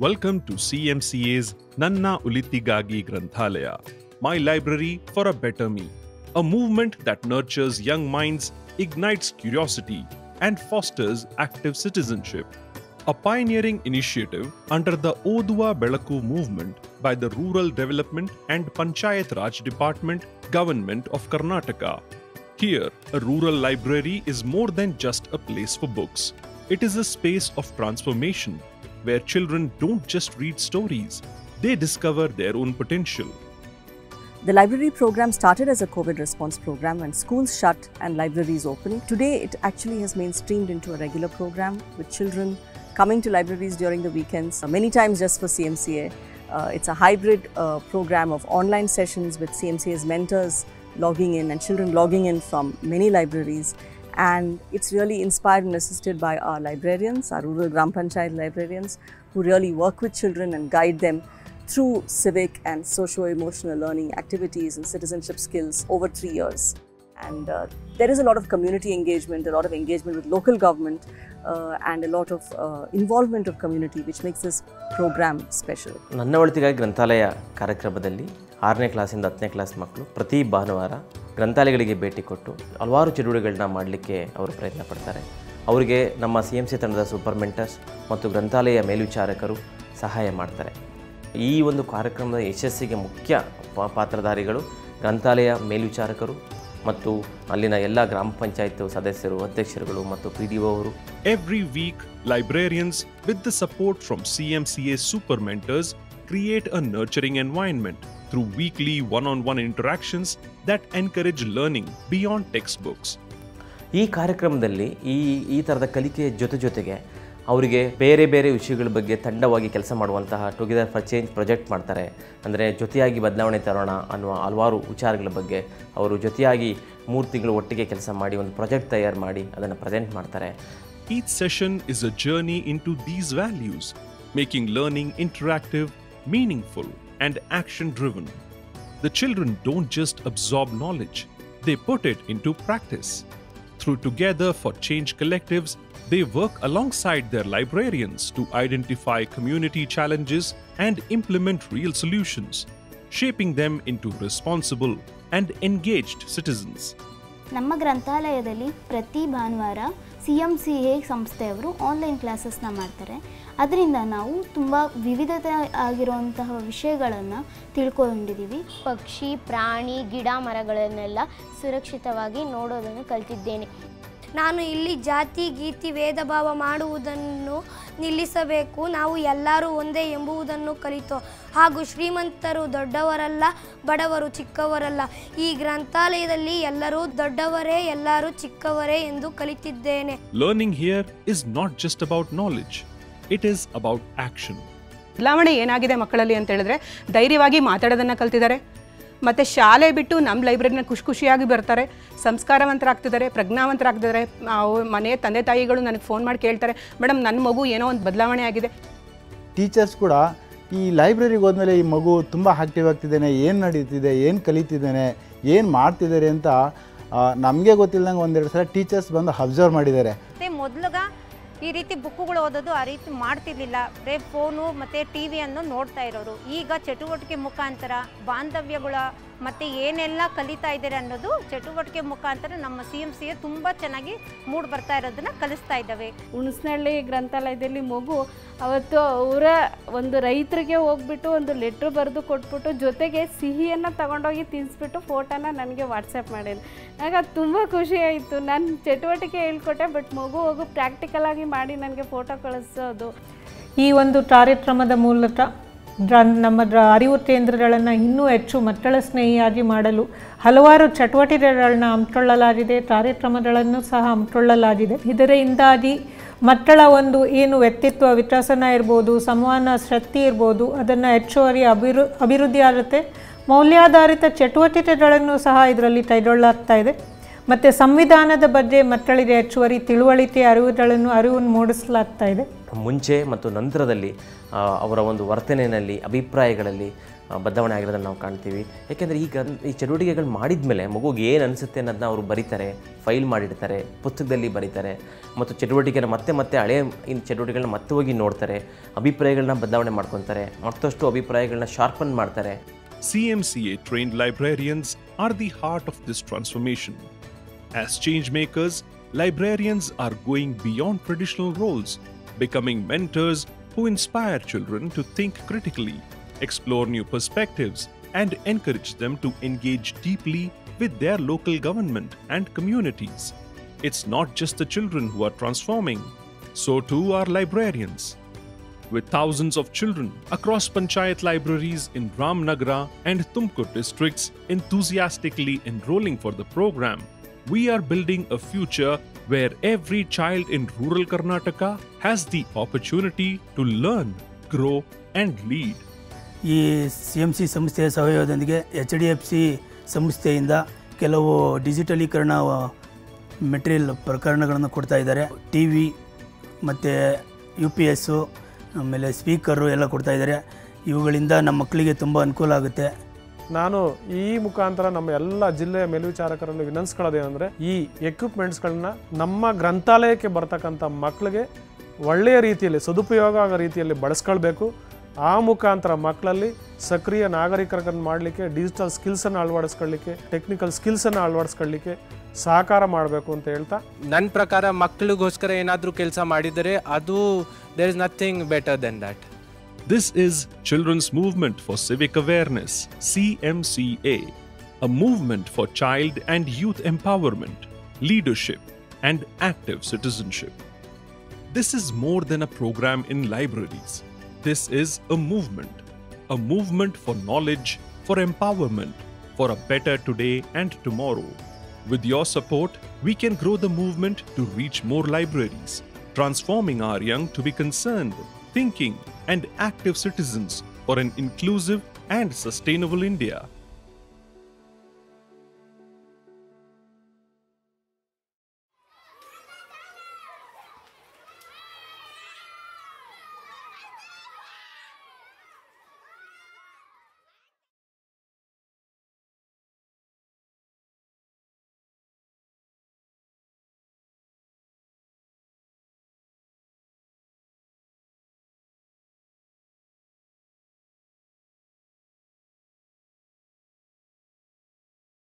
Welcome to CMCA's Nanna Ulitigagi Granthalaya, my library for a better me. A movement that nurtures young minds, ignites curiosity, and fosters active citizenship. A pioneering initiative under the Oduwa Belaku movement by the Rural Development and Panchayat Raj Department, Government of Karnataka. Here, a rural library is more than just a place for books. It is a space of transformation where children don't just read stories, they discover their own potential. The library program started as a COVID response program when schools shut and libraries opened. Today, it actually has mainstreamed into a regular program with children coming to libraries during the weekends, many times just for CMCA. It's a hybrid program of online sessions with CMCA's mentors logging in and children logging in from many libraries. And it's really inspired and assisted by our librarians, our rural Gram Panchayat librarians, who really work with children and guide them through civic and socio-emotional learning activities and citizenship skills over 3 years. And there is a lot of community engagement, a lot of engagement with local government, and a lot of involvement of community, which makes this program special. ನನ್ನ ಒಳಿತಿಗಾಗಿ ಗ್ರಂಥಾಲಯ ಕಾರ್ಯಕ್ರಮದಲ್ಲಿ 6ನೇ ಕ್ಲಾಸಿಂದ 10ನೇ class ಮಕ್ಕಳು ಪ್ರತಿ ಭಾನುವಾರ ಗ್ರಂಥಾಲಯಗಳಿಗೆ ಭೇಟಿ ಕೊಟ್ಟು ಹಲವಾರು ಚಟುವಟಿಕೆಗಳನ್ನ ಮಾಡಲಿಕ್ಕೆ ಅವರು ಪ್ರಯತ್ನ ಪಡ್ತಾರೆ. ಅವರಿಗೆ ನಮ್ಮ CMC ತಂಡದ ಸೂಪರ್ ಮೆಂಟರ್ಸ್ ಮತ್ತು ಗ್ರಂಥಾಲಯ ಮೇಲ್ವಿಚಾರಕರು ಸಹಾಯ ಮಾಡ್ತಾರೆ. ಈ ಒಂದು ಕಾರ್ಯಕ್ರಮದ ಯಶಸ್ಸಿಗೆ ಮುಖ್ಯ ಪಾತ್ರಧಾರಿಗಳು ಗ್ರಂಥಾಲಯ ಮೇಲ್ವಿಚಾರಕರು ಮತ್ತು ಅಲ್ಲಿನ ಎಲ್ಲ ಗ್ರಾಮ ಪಂಚಾಯತ್ ಸದಸ್ಯರು, ಅಧ್ಯಕ್ಷರುಗಳು ಮತ್ತು PDO ಅವರು. Every week, librarians, with the support from CMCA super mentors, create a nurturing environment through weekly one-on-one interactions that encourage learning beyond textbooks. ಈ ಕಾರ್ಯಕ್ರಮದಲ್ಲಿ ಈ ಥರದ ಕಲಿಕೆಯ ಜೊತೆಗೆ ಅವರಿಗೆ ಬೇರೆ ಬೇರೆ ವಿಷಯಗಳ ಬಗ್ಗೆ ತಂಡವಾಗಿ ಕೆಲಸ ಮಾಡುವಂತಹ ಟುಗೆದರ್ ಫಾರ್ ಚೇಂಜ್ ಪ್ರಾಜೆಕ್ಟ್ ಮಾಡ್ತಾರೆ. ಅಂದರೆ ಜೊತೆಯಾಗಿ ಬದಲಾವಣೆ ತರೋಣ ಅನ್ನುವ ಹಲವಾರು ವಿಚಾರಗಳ ಬಗ್ಗೆ ಅವರು ಜೊತೆಯಾಗಿ 3 ತಿಂಗಳು ಒಟ್ಟಿಗೆ ಕೆಲಸ ಮಾಡಿ ಒಂದು ಪ್ರಾಜೆಕ್ಟ್ ತಯಾರು ಮಾಡಿ ಅದನ್ನು ಪ್ರೆಸೆಂಟ್ ಮಾಡ್ತಾರೆ. Each session is a journey into these values, making learning interactive, meaningful, and action-driven. The children don't just absorb knowledge, they put it into practice. Through Together for Change collectives, they work alongside their librarians to identify community challenges and implement real solutions, shaping them into responsible and engaged citizens. ನಮ್ಮ ಗ್ರಂಥಾಲಯದಲ್ಲಿ ಪ್ರತಿ ಭಾನುವಾರ CMCA ಸಂಸ್ಥೆಯವರು online ಕ್ಲಾಸಸ್ನ ಮಾಡ್ತಾರೆ. ಅದರಿಂದ ನಾವು ತುಂಬ ವಿವಿಧತೆ ಆಗಿರುವಂತಹ ವಿಷಯಗಳನ್ನು ತಿಳ್ಕೊಂಡಿದ್ದೀವಿ. ಪಕ್ಷಿ, ಪ್ರಾಣಿ, ಗಿಡ ಮರಗಳನ್ನೆಲ್ಲ ಸುರಕ್ಷಿತವಾಗಿ ನೋಡೋದನ್ನು ಕಲಿತಿದ್ದೇನೆ. ನಾನು ಇಲ್ಲಿ ಜಾತಿ ಗೀತಿ ಭೇದ ಭಾವ ಮಾಡುವುದನ್ನು ನಿಲ್ಲಿಸಬೇಕು, ನಾವು ಎಲ್ಲರೂ ಒಂದೇ ಎಂಬುದನ್ನು ಕಲಿತು, ಹಾಗೂ ಶ್ರೀಮಂತರು ದೊಡ್ಡವರಲ್ಲ, ಬಡವರು ಚಿಕ್ಕವರಲ್ಲ, ಈ ಗ್ರಂಥಾಲಯದಲ್ಲಿ ಎಲ್ಲರೂ ದೊಡ್ಡವರೇ ಎಲ್ಲರೂ ಚಿಕ್ಕವರೇ ಎಂದು ಕಲಿತಿದ್ದೇನೆ. Learning here is not just about knowledge, it is about action. ಬದಲಾವಣೆ ಏನಾಗಿದೆ ಮಕ್ಕಳಲ್ಲಿ ಅಂತ ಹೇಳಿದ್ರೆ ಧೈರ್ಯವಾಗಿ ಮಾತಾಡೋದನ್ನು ಕಲ್ತಿದ್ದಾರೆ. ಮತ್ತು ಶಾಲೆ ಬಿಟ್ಟು ನಮ್ಮ ಲೈಬ್ರರಿನ ಖುಷಿಯಾಗಿ ಬರ್ತಾರೆ, ಸಂಸ್ಕಾರವಂತರಾಗ್ತಿದ್ದಾರೆ, ಪ್ರಜ್ಞಾವಂತರಾಗ್ತಿದ್ದಾರೆ. ಮನೆ ತಂದೆ ತಾಯಿಗಳು ನನಗೆ ಫೋನ್ ಮಾಡಿ ಕೇಳ್ತಾರೆ, ಮೇಡಮ್ ನನ್ನ ಮಗು ಏನೋ ಒಂದು ಬದಲಾವಣೆ ಆಗಿದೆ. ಟೀಚರ್ಸ್ ಕೂಡ ಈ ಲೈಬ್ರರಿಗೆ ಹೋದ್ಮೇಲೆ ಈ ಮಗು ತುಂಬ ಆ್ಯಕ್ಟಿವ್ ಆಗ್ತಿದ್ದಾನೆ, ಏನು ನಡೀತಿದೆ, ಏನು ಕಲಿತಿದ್ದಾನೆ, ಏನು ಮಾಡ್ತಿದ್ದಾರೆ ಅಂತ ನಮಗೆ ಗೊತ್ತಿಲ್ಲದಂಗೆ ಒಂದೆರಡು ಸಲ ಟೀಚರ್ಸ್ ಬಂದು ಅಬ್ಸರ್ವ್ ಮಾಡಿದ್ದಾರೆ. ಮೊದಲಿಗ ಈ ರೀತಿ ಬುಕ್ಕುಗಳು ಓದೋದು ಆ ರೀತಿ ಮಾಡ್ತಿರ್ಲಿಲ್ಲ, ಬರೀ ಫೋನು ಮತ್ತು TVಯನ್ನು ನೋಡ್ತಾ ಇರೋರು. ಈಗ ಚಟುವಟಿಕೆ ಮುಖಾಂತರ ಬಾಂಧವ್ಯಗಳ ಮತ್ತು ಏನೆಲ್ಲ ಕಲಿತಾ ಇದ್ದಾರೆ ಅನ್ನೋದು ಚಟುವಟಿಕೆ ಮುಖಾಂತರ ನಮ್ಮ CMCA ತುಂಬ ಚೆನ್ನಾಗಿ ಮೂಡ್ ಬರ್ತಾ ಇರೋದನ್ನು ಕಲಿಸ್ತಾ ಇದ್ದಾವೆ. ಹುಣಸನಹಳ್ಳಿ ಗ್ರಂಥಾಲಯದಲ್ಲಿ ಮಗು ಅವತ್ತು ಅವರ ಒಂದು ರೈತರಿಗೆ ಹೋಗ್ಬಿಟ್ಟು ಒಂದು ಲೆಟ್ರ್ ಬರೆದು ಕೊಟ್ಬಿಟ್ಟು ಜೊತೆಗೆ ಸಿಹಿಯನ್ನು ತಗೊಂಡೋಗಿ ತಿನ್ನಿಸ್ಬಿಟ್ಟು ಫೋಟೋನ ನನಗೆ ವಾಟ್ಸಪ್ ಮಾಡಿದ್ರು. ಆಗ ತುಂಬ ಖುಷಿ ಆಯಿತು. ನಾನು ಚಟುವಟಿಕೆ ಹೇಳ್ಕೊಟ್ಟೆ, ಬಟ್ ಮಗು ಹೋಗು ಪ್ರಾಕ್ಟಿಕಲ್ ಆಗಿ ಮಾಡಿ ನನಗೆ ಫೋಟೋ ಕಳಿಸೋದು. ಈ ಒಂದು ಕಾರ್ಯಕ್ರಮದ ಮೂಲಕ ನಮ್ಮ ಅರಿವು ಕೇಂದ್ರಗಳನ್ನು ಇನ್ನೂ ಹೆಚ್ಚು ಮಕ್ಕಳ ಸ್ನೇಹಿಯಾಗಿ ಮಾಡಲು ಹಲವಾರು ಚಟುವಟಿಕೆಗಳನ್ನ ಹಮ್ಮಿಕೊಳ್ಳಲಾಗಿದೆ, ಕಾರ್ಯಕ್ರಮಗಳನ್ನು ಸಹ ಹಮ್ಮಿಕೊಳ್ಳಲಾಗಿದೆ. ಇದರಿಂದಾಗಿ ಮಕ್ಕಳ ಒಂದು ಏನು ವ್ಯಕ್ತಿತ್ವ ವಿಕಸನ ಇರ್ಬೋದು, ಸಂವಹನ ಶಕ್ತಿ ಇರ್ಬೋದು, ಅದನ್ನು ಹೆಚ್ಚುವರಿ ಅಭಿವೃದ್ಧಿ ಆಗುತ್ತೆ. ಮೌಲ್ಯಾಧಾರಿತ ಚಟುವಟಿಕೆಗಳನ್ನು ಸಹ ಇದರಲ್ಲಿ ಕೈಗೊಳ್ಳಲಾಗ್ತಾ ಇದೆ. ಮತ್ತು ಸಂವಿಧಾನದ ಬಗ್ಗೆ ಮಕ್ಕಳಿಗೆ ಹೆಚ್ಚುವರಿ ತಿಳುವಳಿಕೆ ಅರಿವನ್ನು ಮೂಡಿಸಲಾಗ್ತಾ ಇದೆ. ಮುಂಚೆ ಮತ್ತು ನಂತರದಲ್ಲಿ ಅವರ ಒಂದು ವರ್ತನೆಯಲ್ಲಿ, ಅಭಿಪ್ರಾಯಗಳಲ್ಲಿ ಬದಲಾವಣೆ ಆಗಿರೋದನ್ನು ನಾವು ಕಾಣ್ತೀವಿ. ಯಾಕೆಂದರೆ ಈ ಚಟುವಟಿಕೆಗಳು ಮಾಡಿದ ಮೇಲೆ ಮಗುಗೆ ಏನು ಅನಿಸುತ್ತೆ ಅನ್ನೋದನ್ನ ಅವರು ಬರೀತಾರೆ, ಫೈಲ್ ಮಾಡಿಡ್ತಾರೆ, ಪುಸ್ತಕದಲ್ಲಿ ಬರೀತಾರೆ ಮತ್ತು ಚಟುವಟಿಕೆನ ಮತ್ತೆ ಹಳೆಯ ಚಟುವಟಿಕೆಗಳನ್ನ ಮತ್ತೆ ಹೋಗಿ ನೋಡ್ತಾರೆ, ಅಭಿಪ್ರಾಯಗಳನ್ನ ಬದಲಾವಣೆ ಮಾಡ್ಕೊತಾರೆ, ಮತ್ತಷ್ಟು ಅಭಿಪ್ರಾಯಗಳನ್ನ ಶಾರ್ಪನ್ ಮಾಡ್ತಾರೆ. CMCA trained librarians are the heart of this transformation. As change makers, librarians are going beyond traditional roles, becoming mentors who inspire children to think critically, explore new perspectives, and encourage them to engage deeply with their local government and communities. It's not just the children who are transforming, so too are librarians. With thousands of children across Panchayat libraries in Ramnagara and Tumkur districts enthusiastically enrolling for the program, we are building a future where every child in rural Karnataka has the opportunity to learn, grow, and lead. ಈ CMC ಸಂಸ್ಥೆಯ ಸಹಯೋಗದೊಂದಿಗೆ HDFC ಸಂಸ್ಥೆಯಿಂದ ಕೆಲವು ಡಿಜಿಟಲೀಕರಣ material ಪ್ರಕರಣಗಳನ್ನು ಕೊಡ್ತಾ ಇದ್ದಾರೆ. TV ಮತ್ತು UPS ಆಮೇಲೆ ಸ್ಪೀಕರು ಎಲ್ಲ ಕೊಡ್ತಾ ಇದ್ದಾರೆ. ಇವುಗಳಿಂದ ನಮ್ಮ ಮಕ್ಕಳಿಗೆ ತುಂಬ ಅನುಕೂಲ ಆಗುತ್ತೆ. ನಾನು ಈ ಮುಖಾಂತರ ನಮ್ಮ ಎಲ್ಲ ಜಿಲ್ಲೆಯ ಮೇಲ್ವಿಚಾರಕರನ್ನು ವಿನಂತಿಸ್ಕೊಳ್ಳೋದೇನೆಂದರೆ, ಈ ಎಕ್ವಿಪ್ಮೆಂಟ್ಸ್ಗಳನ್ನ ನಮ್ಮ ಗ್ರಂಥಾಲಯಕ್ಕೆ ಬರ್ತಕ್ಕಂಥ ಮಕ್ಕಳಿಗೆ ಒಳ್ಳೆಯ ರೀತಿಯಲ್ಲಿ ಸದುಪಯೋಗ ಆಗೋ ರೀತಿಯಲ್ಲಿ ಬಳಸ್ಕೊಳ್ಬೇಕು. ಆ ಮುಖಾಂತರ ಮಕ್ಕಳಲ್ಲಿ ಸಕ್ರಿಯ ನಾಗರಿಕರನ್ನು ಮಾಡಲಿಕ್ಕೆ, ಡಿಜಿಟಲ್ ಸ್ಕಿಲ್ಸನ್ನು ಅಳವಡಿಸ್ಕೊಳ್ಳಿಕ್ಕೆ, ಟೆಕ್ನಿಕಲ್ ಸ್ಕಿಲ್ಸನ್ನು ಅಳವಡಿಸ್ಕೊಳ್ಳಿಕ್ಕೆ ಸಹಕಾರ ಮಾಡಬೇಕು ಅಂತ ಹೇಳ್ತಾ, ನನ್ನ ಪ್ರಕಾರ ಮಕ್ಕಳಿಗೋಸ್ಕರ ಏನಾದರೂ ಕೆಲಸ ಮಾಡಿದರೆ ಅದು there is nothing better than that. This is Children's Movement for Civic Awareness, CMCA, a movement for child and youth empowerment, leadership, and active citizenship. This is more than a program in libraries. This is a movement for knowledge, for empowerment, for a better today and tomorrow. With your support, we can grow the movement to reach more libraries, transforming our young to be concerned, thinking, and active citizens for an inclusive and sustainable India.